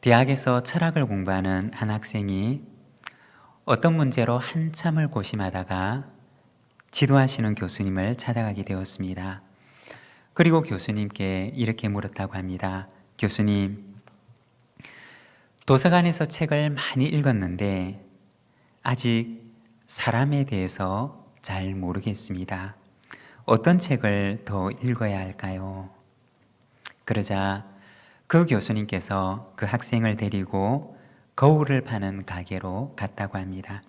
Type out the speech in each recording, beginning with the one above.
대학에서 철학을 공부하는 한 학생이 어떤 문제로 한참을 고심하다가 지도하시는 교수님을 찾아가게 되었습니다. 그리고 교수님께 이렇게 물었다고 합니다. 교수님, 도서관에서 책을 많이 읽었는데 아직 사람에 대해서 잘 모르겠습니다. 어떤 책을 더 읽어야 할까요? 그러자 그 교수님께서 그 학생을 데리고 거울을 파는 가게로 갔다고 합니다.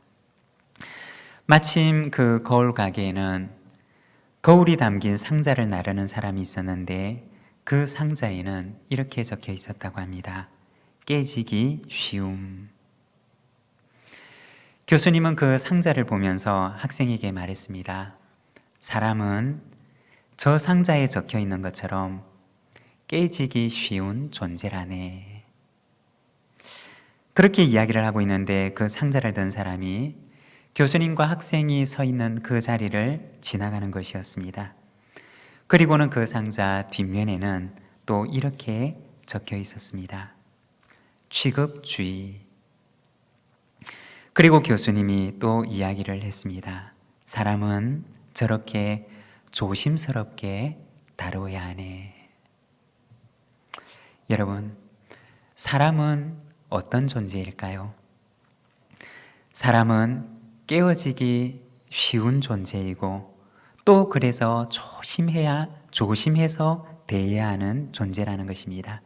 마침 그 거울 가게에는 거울이 담긴 상자를 나르는 사람이 있었는데 그 상자에는 이렇게 적혀 있었다고 합니다. 깨지기 쉬움. 교수님은 그 상자를 보면서 학생에게 말했습니다. 사람은 저 상자에 적혀 있는 것처럼 깨지기 쉬운 존재라네. 그렇게 이야기를 하고 있는데 그 상자를 든 사람이 교수님과 학생이 서 있는 그 자리를 지나가는 것이었습니다. 그리고는 그 상자 뒷면에는 또 이렇게 적혀 있었습니다. 취급주의. 그리고 교수님이 또 이야기를 했습니다. 사람은 저렇게 조심스럽게 다루어야 하네. 여러분, 사람은 어떤 존재일까요? 사람은 깨어지기 쉬운 존재이고 또 그래서 조심해서 대해야 하는 존재라는 것입니다.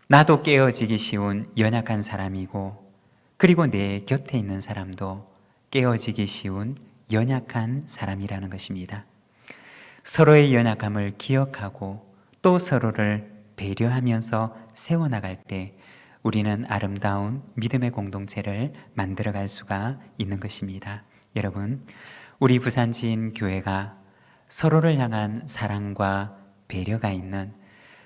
나도 깨어지기 쉬운 연약한 사람이고 그리고 내 곁에 있는 사람도 깨어지기 쉬운 연약한 사람이라는 것입니다. 서로의 연약함을 기억하고 또 서로를 배려하면서 세워나갈 때 우리는 아름다운 믿음의 공동체를 만들어갈 수가 있는 것입니다. 여러분, 우리 부산지인 교회가 서로를 향한 사랑과 배려가 있는,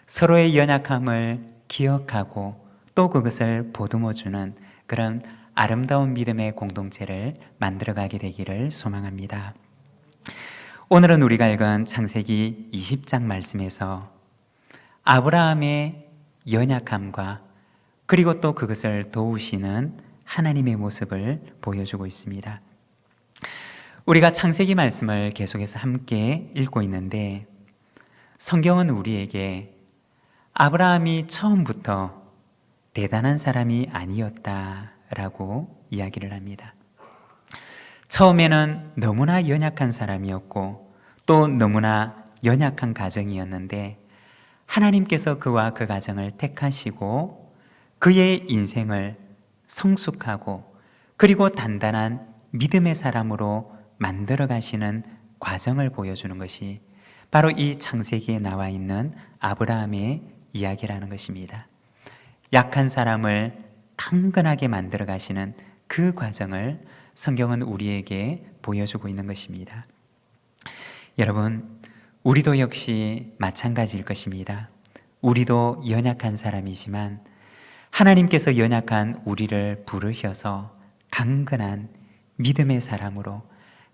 서로의 연약함을 기억하고 또 그것을 보듬어주는 그런 아름다운 믿음의 공동체를 만들어가게 되기를 소망합니다. 오늘은 우리가 읽은 창세기 20장 말씀에서 아브라함의 연약함과 그리고 또 그것을 도우시는 하나님의 모습을 보여주고 있습니다. 우리가 창세기 말씀을 계속해서 함께 읽고 있는데 성경은 우리에게 아브라함이 처음부터 대단한 사람이 아니었다라고 이야기를 합니다. 처음에는 너무나 연약한 사람이었고 또 너무나 연약한 가정이었는데 하나님께서 그와 그 가정을 택하시고 그의 인생을 성숙하고 그리고 단단한 믿음의 사람으로 만들어 가시는 과정을 보여주는 것이 바로 이 창세기에 나와 있는 아브라함의 이야기라는 것입니다. 약한 사람을 강건하게 만들어 가시는 그 과정을 성경은 우리에게 보여주고 있는 것입니다. 여러분, 우리도 역시 마찬가지일 것입니다. 우리도 연약한 사람이지만 하나님께서 연약한 우리를 부르셔서 강건한 믿음의 사람으로,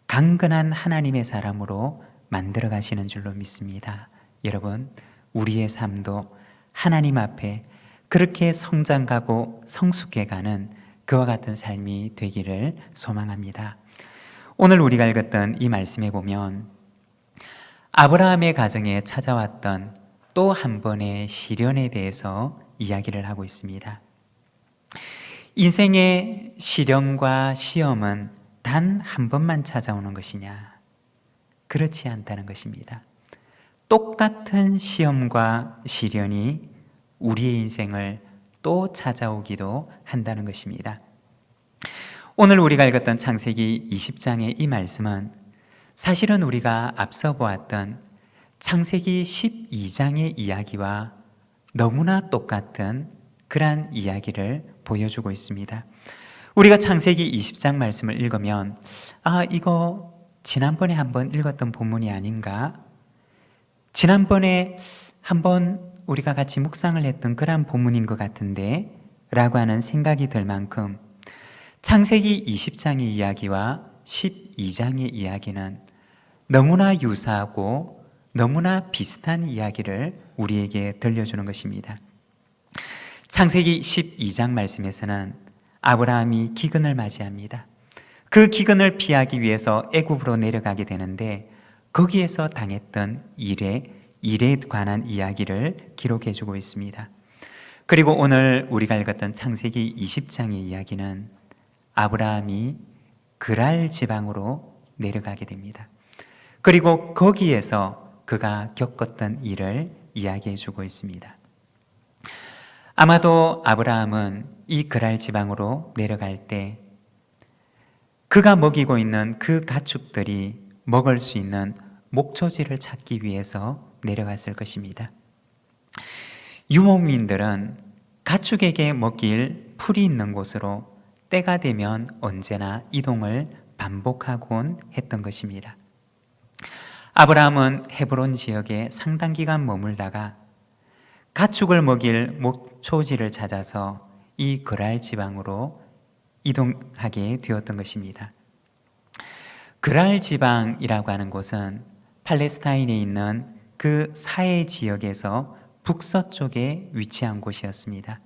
강건한 하나님의 사람으로 만들어 가시는 줄로 믿습니다. 여러분, 우리의 삶도 하나님 앞에 그렇게 성장하고 성숙해가는 그와 같은 삶이 되기를 소망합니다. 오늘 우리가 읽었던 이 말씀에 보면 아브라함의 가정에 찾아왔던 또 한 번의 시련에 대해서 이야기를 하고 있습니다. 인생의 시련과 시험은 단 한 번만 찾아오는 것이냐? 그렇지 않다는 것입니다. 똑같은 시험과 시련이 우리의 인생을 또 찾아오기도 한다는 것입니다. 오늘 우리가 읽었던 창세기 20장의 이 말씀은 사실은 우리가 앞서 보았던 창세기 12장의 이야기와 너무나 똑같은 그러한 이야기를 보여주고 있습니다. 우리가 창세기 20장 말씀을 읽으면 이거 지난번에 한번 읽었던 본문이 아닌가? 지난번에 한번 우리가 같이 묵상을 했던 그러한 본문인 것 같은데 라고 하는 생각이 들 만큼 창세기 20장의 이야기와 12장의 이야기는 너무나 유사하고 너무나 비슷한 이야기를 우리에게 들려주는 것입니다. 창세기 12장 말씀에서는 아브라함이 기근을 맞이합니다. 그 기근을 피하기 위해서 애굽으로 내려가게 되는데 거기에서 당했던 일에 관한 이야기를 기록해 주고 있습니다. 그리고 오늘 우리가 읽었던 창세기 20장의 이야기는 아브라함이 그랄 지방으로 내려가게 됩니다. 그리고 거기에서 그가 겪었던 일을 이야기해 주고 있습니다. 아마도 아브라함은 이 그랄 지방으로 내려갈 때 그가 먹이고 있는 그 가축들이 먹을 수 있는 목초지를 찾기 위해서 내려갔을 것입니다. 유목민들은 가축에게 먹일 풀이 있는 곳으로 때가 되면 언제나 이동을 반복하곤 했던 것입니다. 아브라함은 헤브론 지역에 상당 기간 머물다가 가축을 먹일 목초지를 찾아서 이 그랄 지방으로 이동하게 되었던 것입니다. 그랄 지방이라고 하는 곳은 팔레스타인에 있는 그 사해 지역에서 북서쪽에 위치한 곳이었습니다.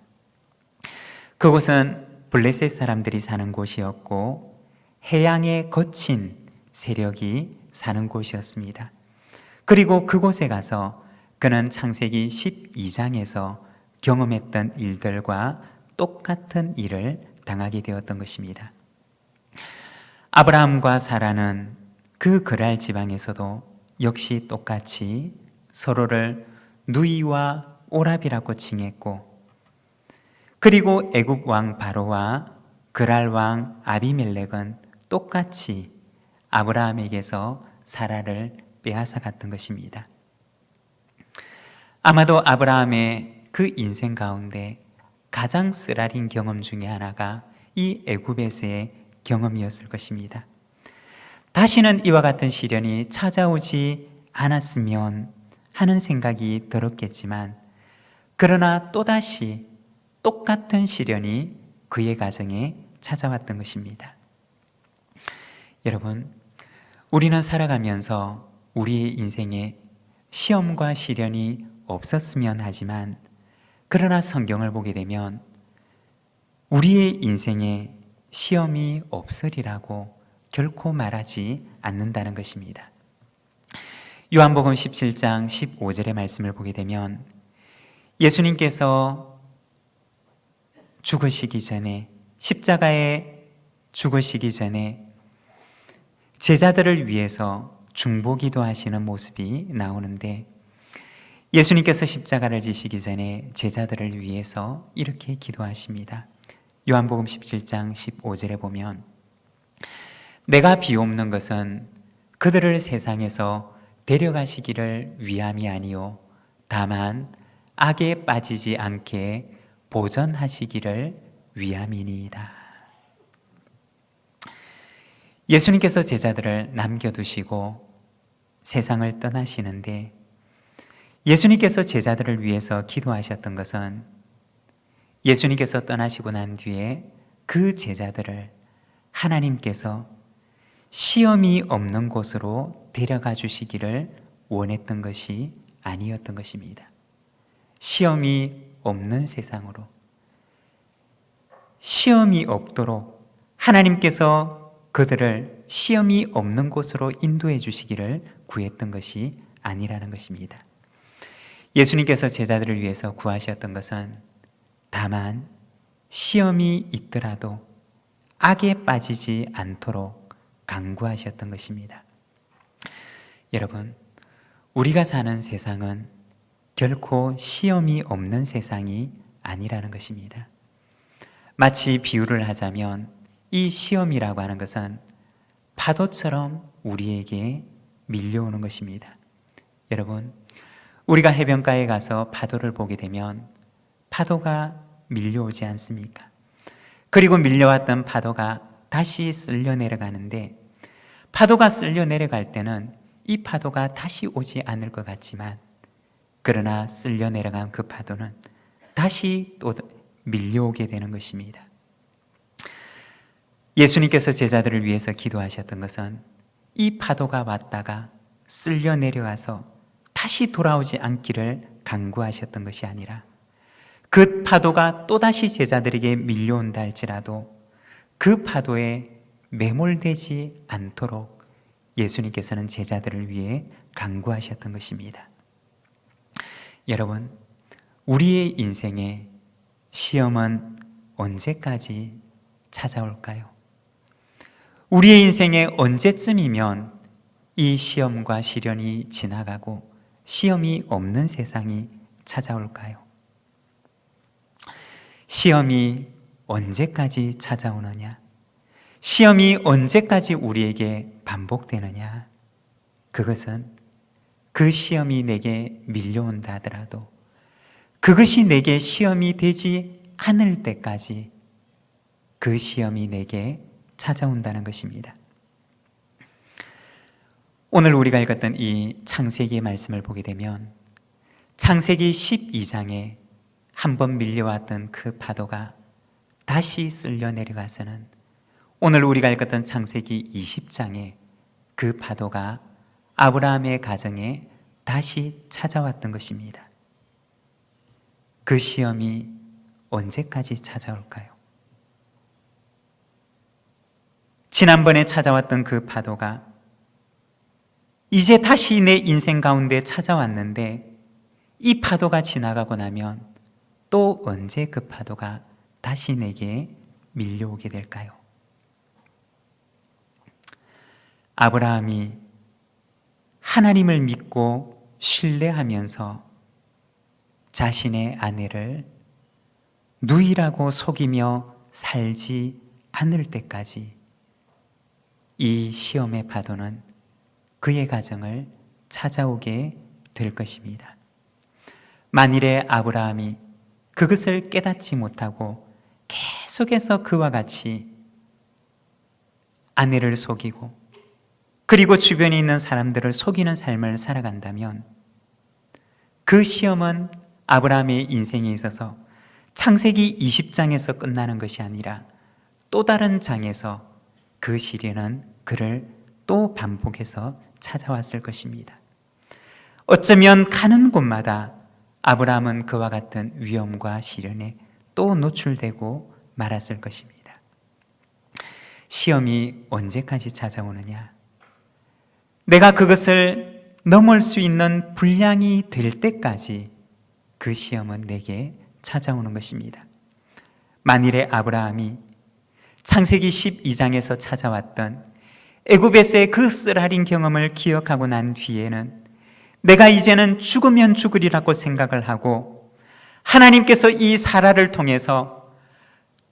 그곳은 블레셋 사람들이 사는 곳이었고 해양에 거친 세력이 사는 곳이었습니다. 그리고 그곳에 가서 그는 창세기 12장에서 경험했던 일들과 똑같은 일을 당하게 되었던 것입니다. 아브라함과 사라는 그 그랄 지방에서도 역시 똑같이 서로를 누이와 오랍이라고 칭했고, 그리고 애굽 왕 바로와 그랄 왕 아비멜렉은 똑같이 아브라함에게서 사라를 빼앗아 갔던 것입니다. 아마도 아브라함의 그 인생 가운데 가장 쓰라린 경험 중에 하나가 이 애굽에서의 경험이었을 것입니다. 다시는 이와 같은 시련이 찾아오지 않았으면 하는 생각이 들었겠지만, 그러나 또다시 똑같은 시련이 그의 가정에 찾아왔던 것입니다. 여러분, 우리는 살아가면서 우리의 인생에 시험과 시련이 없었으면 하지만, 그러나 성경을 보게 되면 우리의 인생에 시험이 없으리라고 결코 말하지 않는다는 것입니다. 요한복음 17장 15절의 말씀을 보게 되면 예수님께서 죽으시기 전에, 십자가에 죽으시기 전에 제자들을 위해서 중보기도 하시는 모습이 나오는데, 예수님께서 십자가를 지시기 전에 제자들을 위해서 이렇게 기도하십니다. 요한복음 17장 15절에 보면, 내가 비옵는 것은 그들을 세상에서 데려가시기를 위함이 아니요 다만 악에 빠지지 않게 보전하시기를 위함이니이다. 예수님께서 제자들을 남겨두시고 세상을 떠나시는데, 예수님께서 제자들을 위해서 기도하셨던 것은 예수님께서 떠나시고 난 뒤에 그 제자들을 하나님께서 시험이 없는 곳으로 데려가 주시기를 원했던 것이 아니었던 것입니다. 시험이 없는 세상으로, 시험이 없도록 하나님께서 그들을 시험이 없는 곳으로 인도해 주시기를 구했던 것이 아니라는 것입니다. 예수님께서 제자들을 위해서 구하셨던 것은 다만 시험이 있더라도 악에 빠지지 않도록 간구하셨던 것입니다. 여러분, 우리가 사는 세상은 결코 시험이 없는 세상이 아니라는 것입니다. 마치 비유를 하자면 이 시험이라고 하는 것은 파도처럼 우리에게 밀려오는 것입니다. 여러분, 우리가 해변가에 가서 파도를 보게 되면 파도가 밀려오지 않습니까? 그리고 밀려왔던 파도가 다시 쓸려 내려가는데, 파도가 쓸려 내려갈 때는 이 파도가 다시 오지 않을 것 같지만, 그러나 쓸려 내려간 그 파도는 다시 또 밀려오게 되는 것입니다. 예수님께서 제자들을 위해서 기도하셨던 것은 이 파도가 왔다가 쓸려 내려가서 다시 돌아오지 않기를 간구하셨던 것이 아니라, 그 파도가 또다시 제자들에게 밀려온다 할지라도 그 파도에 매몰되지 않도록 예수님께서는 제자들을 위해 간구하셨던 것입니다. 여러분, 우리의 인생에 시험은 언제까지 찾아올까요? 우리의 인생에 언제쯤이면 이 시험과 시련이 지나가고 시험이 없는 세상이 찾아올까요? 시험이 언제까지 찾아오느냐? 시험이 언제까지 우리에게 반복되느냐? 그것은 그 시험이 내게 밀려온다 하더라도 그것이 내게 시험이 되지 않을 때까지 그 시험이 내게 찾아온다는 것입니다. 오늘 우리가 읽었던 이 창세기의 말씀을 보게 되면 창세기 12장에 한번 밀려왔던 그 파도가 다시 쓸려 내려가서는 오늘 우리가 읽었던 창세기 20장에 그 파도가 아브라함의 가정에 다시 찾아왔던 것입니다. 그 시험이 언제까지 찾아올까요? 지난번에 찾아왔던 그 파도가 이제 다시 내 인생 가운데 찾아왔는데 이 파도가 지나가고 나면 또 언제 그 파도가 다시 내게 밀려오게 될까요? 아브라함이 하나님을 믿고 신뢰하면서 자신의 아내를 누이라고 속이며 살지 않을 때까지 이 시험의 파도는 그의 가정을 찾아오게 될 것입니다. 만일에 아브라함이 그것을 깨닫지 못하고 계속해서 그와 같이 아내를 속이고 그리고 주변에 있는 사람들을 속이는 삶을 살아간다면 그 시험은 아브라함의 인생에 있어서 창세기 20장에서 끝나는 것이 아니라 또 다른 장에서 그 시련은 그를 또 반복해서 찾아왔을 것입니다. 어쩌면 가는 곳마다 아브라함은 그와 같은 위험과 시련에 또 노출되고 말았을 것입니다. 시험이 언제까지 찾아오느냐? 내가 그것을 넘을 수 있는 분량이 될 때까지 그 시험은 내게 찾아오는 것입니다. 만일에 아브라함이 창세기 12장에서 찾아왔던 애굽에서의 그 쓰라린 경험을 기억하고 난 뒤에는 내가 이제는 죽으면 죽으리라고 생각을 하고 하나님께서 이 사라를 통해서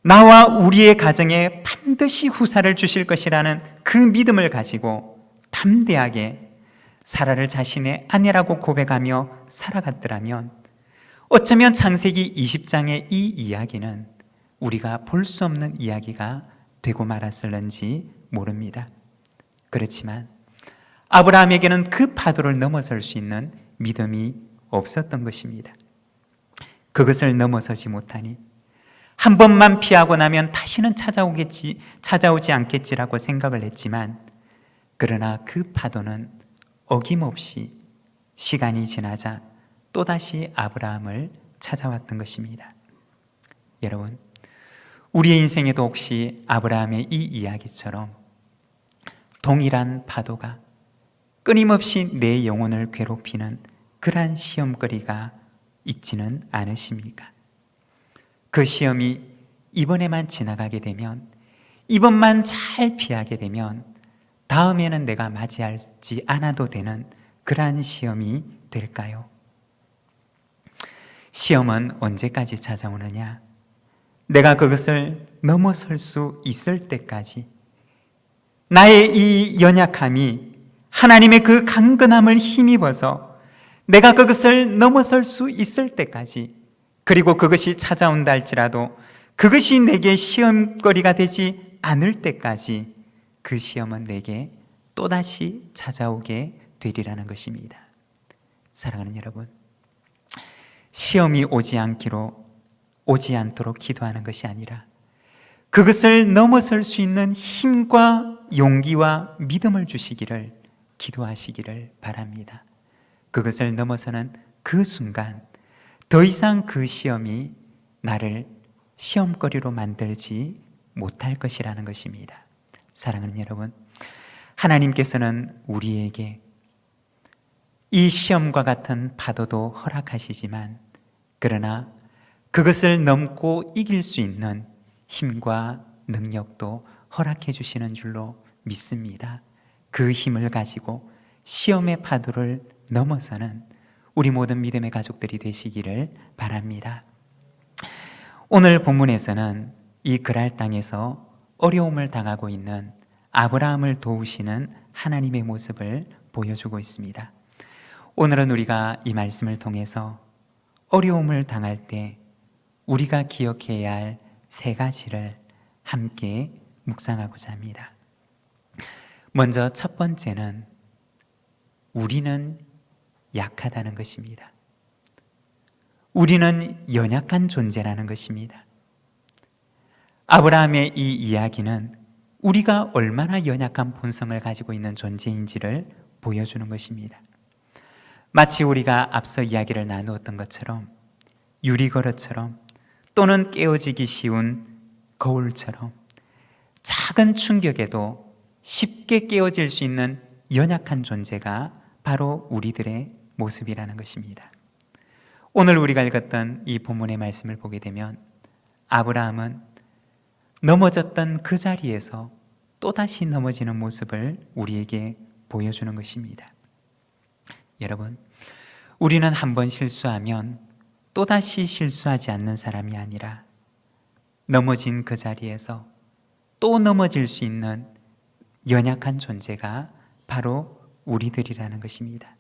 나와 우리의 가정에 반드시 후사를 주실 것이라는 그 믿음을 가지고 담대하게 사라를 자신의 아내라고 고백하며 살아갔더라면 어쩌면 창세기 20장의 이 이야기는 우리가 볼 수 없는 이야기가 되고 말았을는지 모릅니다. 그렇지만 아브라함에게는 그 파도를 넘어설 수 있는 믿음이 없었던 것입니다. 그것을 넘어서지 못하니 한 번만 피하고 나면 다시는 찾아오지 않겠지라고 생각을 했지만 그러나 그 파도는 어김없이 시간이 지나자 또다시 아브라함을 찾아왔던 것입니다. 여러분, 우리의 인생에도 혹시 아브라함의 이 이야기처럼 동일한 파도가 끊임없이 내 영혼을 괴롭히는 그러한 시험거리가 있지는 않으십니까? 그 시험이 이번에만 지나가게 되면, 이번만 잘 피하게 되면 다음에는 내가 맞이하지 않아도 되는 그러한 시험이 될까요? 시험은 언제까지 찾아오느냐? 내가 그것을 넘어설 수 있을 때까지, 나의 이 연약함이 하나님의 그 강건함을 힘입어서 내가 그것을 넘어설 수 있을 때까지, 그리고 그것이 찾아온다 할지라도 그것이 내게 시험거리가 되지 않을 때까지 그 시험은 내게 또다시 찾아오게 되리라는 것입니다. 사랑하는 여러분, 시험이 오지 않도록 기도하는 것이 아니라 그것을 넘어설 수 있는 힘과 용기와 믿음을 주시기를 기도하시기를 바랍니다. 그것을 넘어서는 그 순간 더 이상 그 시험이 나를 시험거리로 만들지 못할 것이라는 것입니다. 사랑하는 여러분, 하나님께서는 우리에게 이 시험과 같은 파도도 허락하시지만, 그러나 그것을 넘고 이길 수 있는 힘과 능력도 허락해 주시는 줄로 믿습니다. 그 힘을 가지고 시험의 파도를 넘어서는 우리 모든 믿음의 가족들이 되시기를 바랍니다. 오늘 본문에서는 이 그랄 땅에서 어려움을 당하고 있는 아브라함을 도우시는 하나님의 모습을 보여주고 있습니다. 오늘은 우리가 이 말씀을 통해서 어려움을 당할 때 우리가 기억해야 할 세 가지를 함께 묵상하고자 합니다. 먼저 첫 번째는 우리는 약하다는 것입니다. 우리는 연약한 존재라는 것입니다. 아브라함의 이 이야기는 우리가 얼마나 연약한 본성을 가지고 있는 존재인지를 보여주는 것입니다. 마치 우리가 앞서 이야기를 나누었던 것처럼 유리걸어처럼 또는 깨어지기 쉬운 거울처럼 작은 충격에도 쉽게 깨어질 수 있는 연약한 존재가 바로 우리들의 모습이라는 것입니다. 오늘 우리가 읽었던 이 본문의 말씀을 보게 되면 아브라함은 넘어졌던 그 자리에서 또다시 넘어지는 모습을 우리에게 보여주는 것입니다. 여러분, 우리는 한번 실수하면 또다시 실수하지 않는 사람이 아니라 넘어진 그 자리에서 또 넘어질 수 있는 연약한 존재가 바로 우리들이라는 것입니다.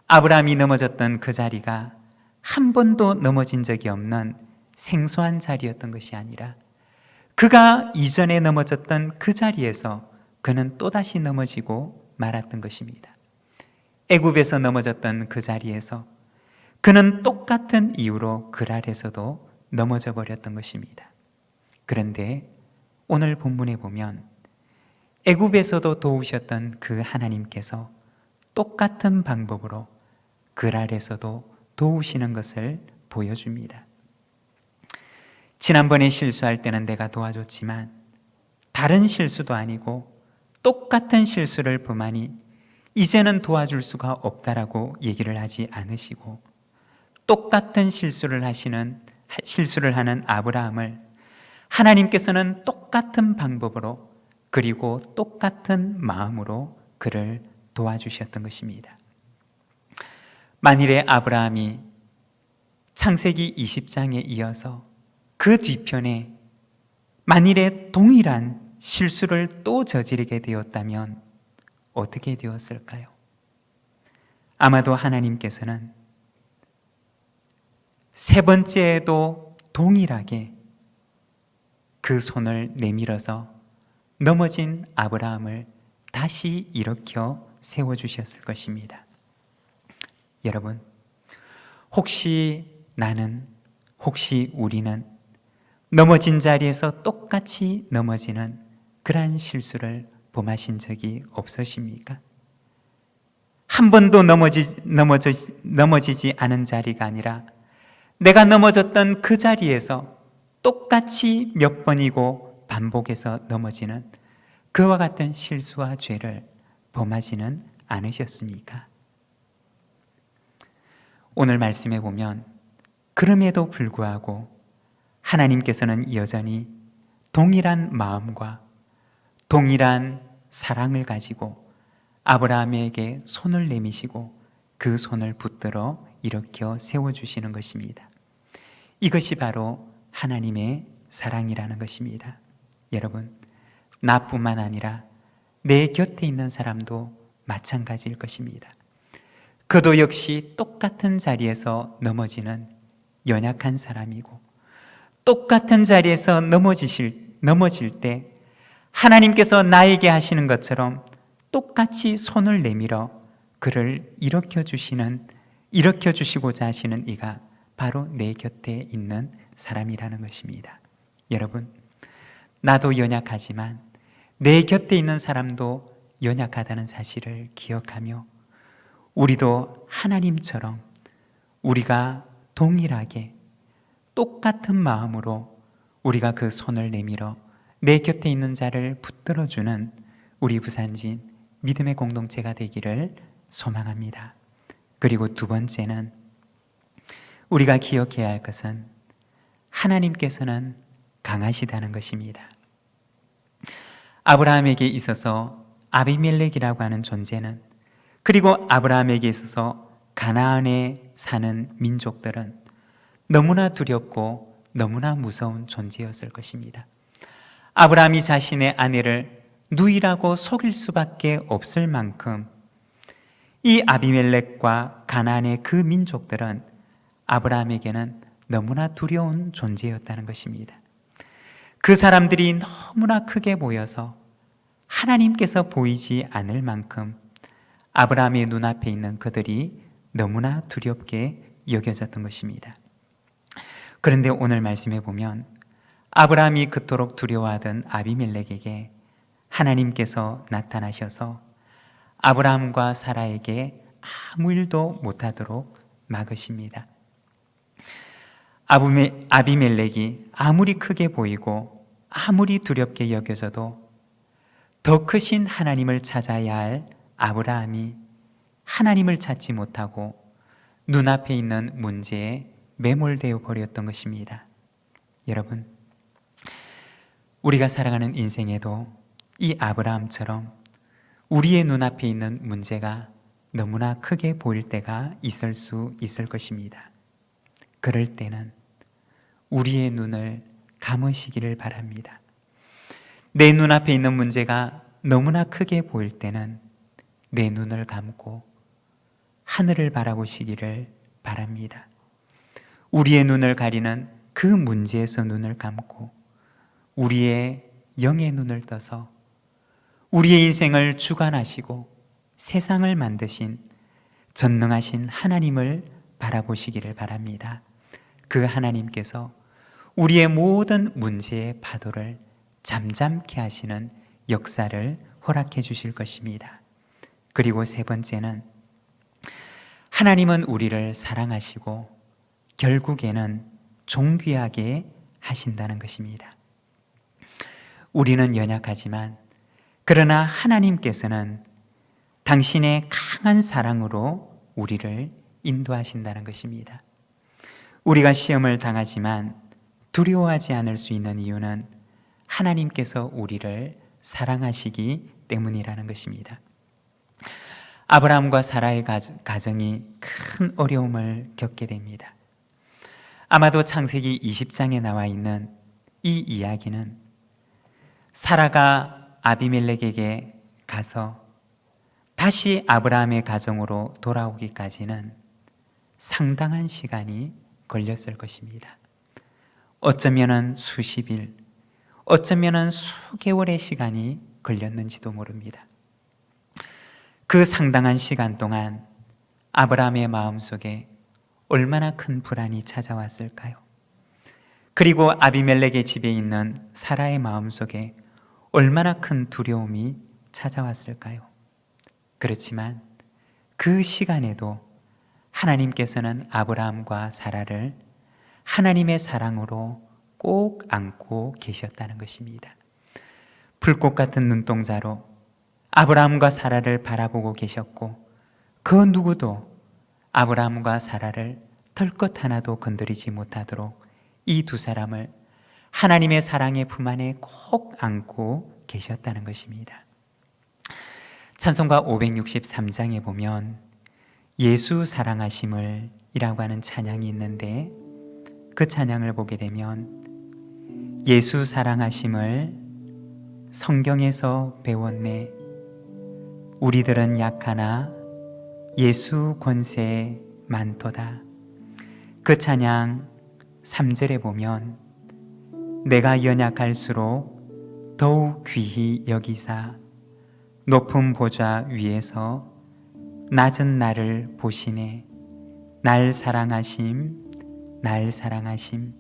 아브라함이 넘어졌던 그 자리가 한 번도 넘어진 적이 없는 생소한 자리였던 것이 아니라 그가 이전에 넘어졌던 그 자리에서 그는 또다시 넘어지고 말았던 것입니다. 애굽에서 넘어졌던 그 자리에서 그는 똑같은 이유로 그랄에서도 넘어져 버렸던 것입니다. 그런데 오늘 본문에 보면 애굽에서도 도우셨던 그 하나님께서 똑같은 방법으로 그랄에서도 도우시는 것을 보여줍니다. 지난번에 실수할 때는 내가 도와줬지만 다른 실수도 아니고 똑같은 실수를 범하니 이제는 도와줄 수가 없다라고 얘기를 하지 않으시고, 똑같은 실수를 하는 아브라함을 하나님께서는 똑같은 방법으로 그리고 똑같은 마음으로 그를 도와주셨던 것입니다. 만일에 아브라함이 창세기 20장에 이어서 그 뒤편에 만일에 동일한 실수를 또 저지르게 되었다면 어떻게 되었을까요? 아마도 하나님께서는 세 번째에도 동일하게 그 손을 내밀어서 넘어진 아브라함을 다시 일으켜 세워주셨을 것입니다. 여러분, 혹시 나는, 혹시 우리는 넘어진 자리에서 똑같이 넘어지는 그러한 실수를 범하신 적이 없으십니까? 한 번도 넘어지지 않은 자리가 아니라 내가 넘어졌던 그 자리에서 똑같이 몇 번이고 반복해서 넘어지는 그와 같은 실수와 죄를 범하지는 않으셨습니까? 오늘 말씀에 보면 그럼에도 불구하고 하나님께서는 여전히 동일한 마음과 동일한 사랑을 가지고 아브라함에게 손을 내미시고 그 손을 붙들어 일으켜 세워주시는 것입니다. 이것이 바로 하나님의 사랑이라는 것입니다. 여러분, 나뿐만 아니라 내 곁에 있는 사람도 마찬가지일 것입니다. 그도 역시 똑같은 자리에서 넘어지는 연약한 사람이고, 똑같은 자리에서 넘어질 때 하나님께서 나에게 하시는 것처럼 똑같이 손을 내밀어 그를 일으켜 주시고자 하시는 이가 바로 내 곁에 있는 사람이라는 것입니다. 여러분, 나도 연약하지만 내 곁에 있는 사람도 연약하다는 사실을 기억하며 우리도 하나님처럼 우리가 동일하게 똑같은 마음으로 우리가 그 손을 내밀어 내 곁에 있는 자를 붙들어주는 우리 부산진 믿음의 공동체가 되기를 소망합니다. 그리고 두 번째는 우리가 기억해야 할 것은 하나님께서는 강하시다는 것입니다. 아브라함에게 있어서 아비멜렉이라고 하는 존재는, 그리고 아브라함에게 있어서 가나안에 사는 민족들은 너무나 두렵고 너무나 무서운 존재였을 것입니다. 아브라함이 자신의 아내를 누이라고 속일 수밖에 없을 만큼 이 아비멜렉과 가나안의 그 민족들은 아브라함에게는 너무나 두려운 존재였다는 것입니다. 그 사람들이 너무나 크게 보여서 하나님께서 보이지 않을 만큼 아브라함의 눈앞에 있는 그들이 너무나 두렵게 여겨졌던 것입니다. 그런데 오늘 말씀해 보면 아브라함이 그토록 두려워하던 아비멜렉에게 하나님께서 나타나셔서 아브라함과 사라에게 아무 일도 못하도록 막으십니다. 아비멜렉이 아무리 크게 보이고 아무리 두렵게 여겨져도 더 크신 하나님을 찾아야 할 아브라함이 하나님을 찾지 못하고 눈앞에 있는 문제에 매몰되어 버렸던 것입니다. 여러분, 우리가 살아가는 인생에도 이 아브라함처럼 우리의 눈앞에 있는 문제가 너무나 크게 보일 때가 있을 수 있을 것입니다. 그럴 때는 우리의 눈을 감으시기를 바랍니다. 내 눈앞에 있는 문제가 너무나 크게 보일 때는 내 눈을 감고 하늘을 바라보시기를 바랍니다. 우리의 눈을 가리는 그 문제에서 눈을 감고 우리의 영의 눈을 떠서 우리의 인생을 주관하시고 세상을 만드신 전능하신 하나님을 바라보시기를 바랍니다. 그 하나님께서 우리의 모든 문제의 파도를 잠잠케 하시는 역사를 허락해 주실 것입니다. 그리고 세 번째는 하나님은 우리를 사랑하시고 결국에는 존귀하게 하신다는 것입니다. 우리는 연약하지만 그러나 하나님께서는 당신의 강한 사랑으로 우리를 인도하신다는 것입니다. 우리가 시험을 당하지만 두려워하지 않을 수 있는 이유는 하나님께서 우리를 사랑하시기 때문이라는 것입니다. 아브라함과 사라의 가정이 큰 어려움을 겪게 됩니다. 아마도 창세기 20장에 나와 있는 이 이야기는 사라가 아비멜렉에게 가서 다시 아브라함의 가정으로 돌아오기까지는 상당한 시간이 걸렸을 것입니다. 어쩌면은 수십일, 어쩌면은 수개월의 시간이 걸렸는지도 모릅니다. 그 상당한 시간 동안 아브라함의 마음속에 얼마나 큰 불안이 찾아왔을까요? 그리고 아비멜렉의 집에 있는 사라의 마음속에 얼마나 큰 두려움이 찾아왔을까요? 그렇지만 그 시간에도 하나님께서는 아브라함과 사라를 하나님의 사랑으로 꼭 안고 계셨다는 것입니다. 불꽃 같은 눈동자로 아브라함과 사라를 바라보고 계셨고 그 누구도 아브라함과 사라를 털것 하나도 건드리지 못하도록 이 두 사람을 하나님의 사랑의 품 안에 꼭 안고 계셨다는 것입니다. 찬송가 563장에 보면 예수 사랑하심을 이라고 하는 찬양이 있는데 그 찬양을 보게 되면 예수 사랑하심을 성경에서 배웠네. 우리들은 약하나 예수 권세 많도다. 그 찬양 3절에 보면 내가 연약할수록 더욱 귀히 여기사 높은 보좌 위에서 낮은 나를 보시네. 날 사랑하심, 날 사랑하심,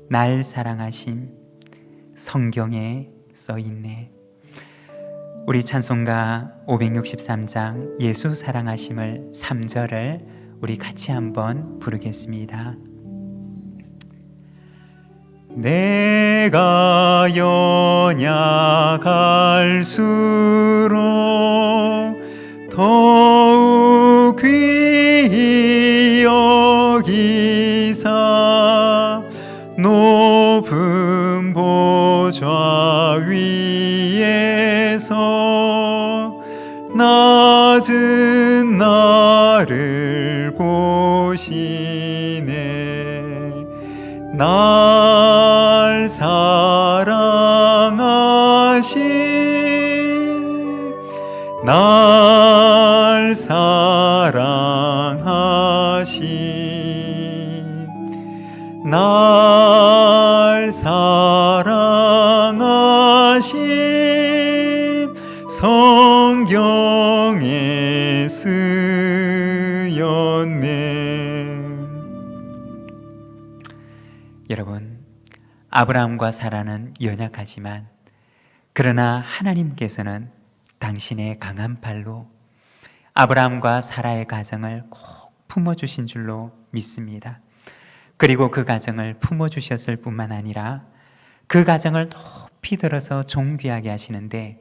날 사랑하심. 성경에 써있네. 우리 찬송가 563장 예수 사랑하심을 3절을 우리 같이 한번 부르겠습니다. 내가 연약할수록 더욱 귀히 여기사 높은 보좌 위에서 낮은 나를 보시네. 날 사랑하신 성경에 쓰였네. 여러분, 아브라함과 사라는 연약하지만 그러나 하나님께서는 당신의 강한 팔로 아브라함과 사라의 가정을 꼭 품어주신 줄로 믿습니다. 그리고 그 가정을 품어주셨을 뿐만 아니라 그 가정을 높이 들어서 존귀하게 하시는데,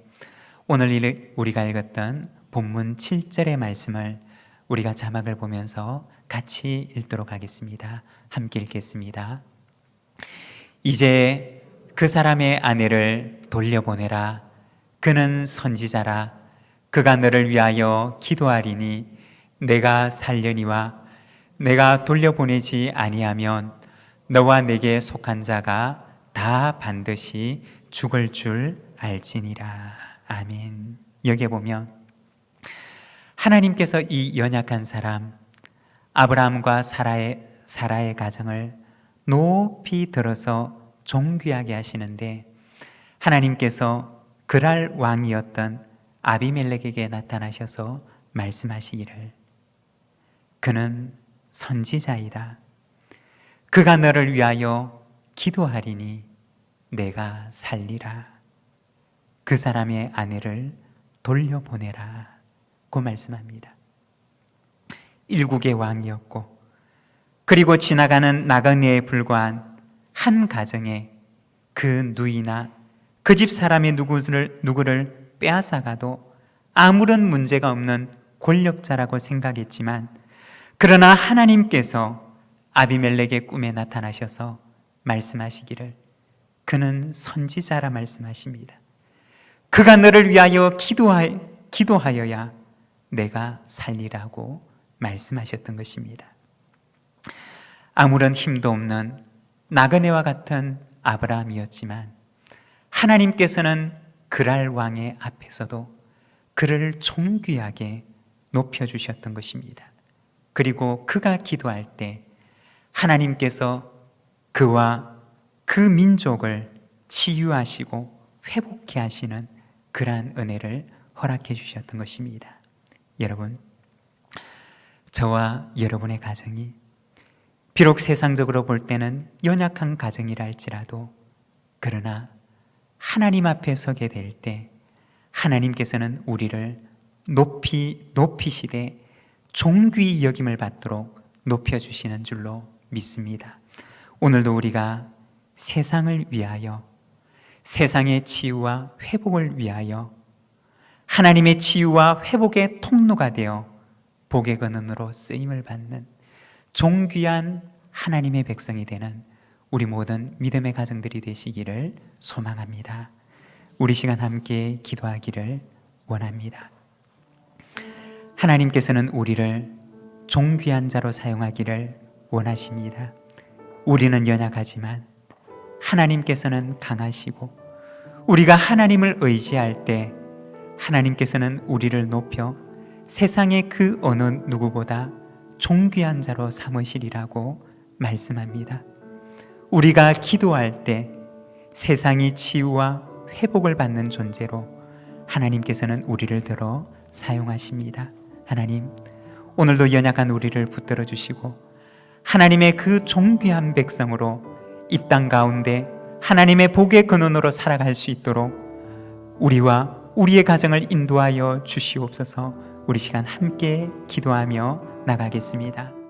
오늘 우리가 읽었던 본문 7절의 말씀을 우리가 자막을 보면서 같이 읽도록 하겠습니다. 함께 읽겠습니다. 이제 그 사람의 아내를 돌려보내라. 그는 선지자라. 그가 너를 위하여 기도하리니 내가 살려니와 내가 돌려보내지 아니하면 너와 내게 속한 자가 다 반드시 죽을 줄 알지니라. 아멘. 여기에 보면 하나님께서 이 연약한 사람 아브라함과 사라의 가정을 높이 들어서 존귀하게 하시는데, 하나님께서 그랄 왕이었던 아비멜렉에게 나타나셔서 말씀하시기를, 그는 선지자이다. 그가 너를 위하여 기도하리니 내가 살리라. 그 사람의 아내를 돌려보내라 고 말씀합니다. 일국의 왕이었고, 그리고 지나가는 나그네에 불과한 한 가정에 그 누이나 그 집 사람의 누구를 빼앗아가도 아무런 문제가 없는 권력자라고 생각했지만, 그러나 하나님께서 아비멜렉의 꿈에 나타나셔서 말씀하시기를, 그는 선지자라 말씀하십니다. 그가 너를 위하여 기도하여야 내가 살리라고 말씀하셨던 것입니다. 아무런 힘도 없는 나그네와 같은 아브라함이었지만 하나님께서는 그랄 왕의 앞에서도 그를 존귀하게 높여주셨던 것입니다. 그리고 그가 기도할 때 하나님께서 그와 그 민족을 치유하시고 회복케 하시는 그러한 은혜를 허락해 주셨던 것입니다. 여러분, 저와 여러분의 가정이 비록 세상적으로 볼 때는 연약한 가정이라 할지라도, 그러나 하나님 앞에 서게 될 때 하나님께서는 우리를 높이시되 존귀히 여김을 받도록 높여주시는 줄로 믿습니다. 오늘도 우리가 세상을 위하여, 세상의 치유와 회복을 위하여 하나님의 치유와 회복의 통로가 되어 복의 근원으로 쓰임을 받는 존귀한 하나님의 백성이 되는 우리 모든 믿음의 가정들이 되시기를 소망합니다. 우리 시간 함께 기도하기를 원합니다. 하나님께서는 우리를 존귀한 자로 사용하기를 원하십니다. 우리는 연약하지만 하나님께서는 강하시고, 우리가 하나님을 의지할 때 하나님께서는 우리를 높여 세상의 그 어느 누구보다 존귀한 자로 삼으시리라고 말씀합니다. 우리가 기도할 때 세상이 치유와 회복을 받는 존재로 하나님께서는 우리를 들어 사용하십니다. 하나님, 오늘도 연약한 우리를 붙들어 주시고 하나님의 그 존귀한 백성으로 이 땅 가운데 하나님의 복의 근원으로 살아갈 수 있도록 우리와 우리의 가정을 인도하여 주시옵소서. 우리 시간 함께 기도하며 나가겠습니다.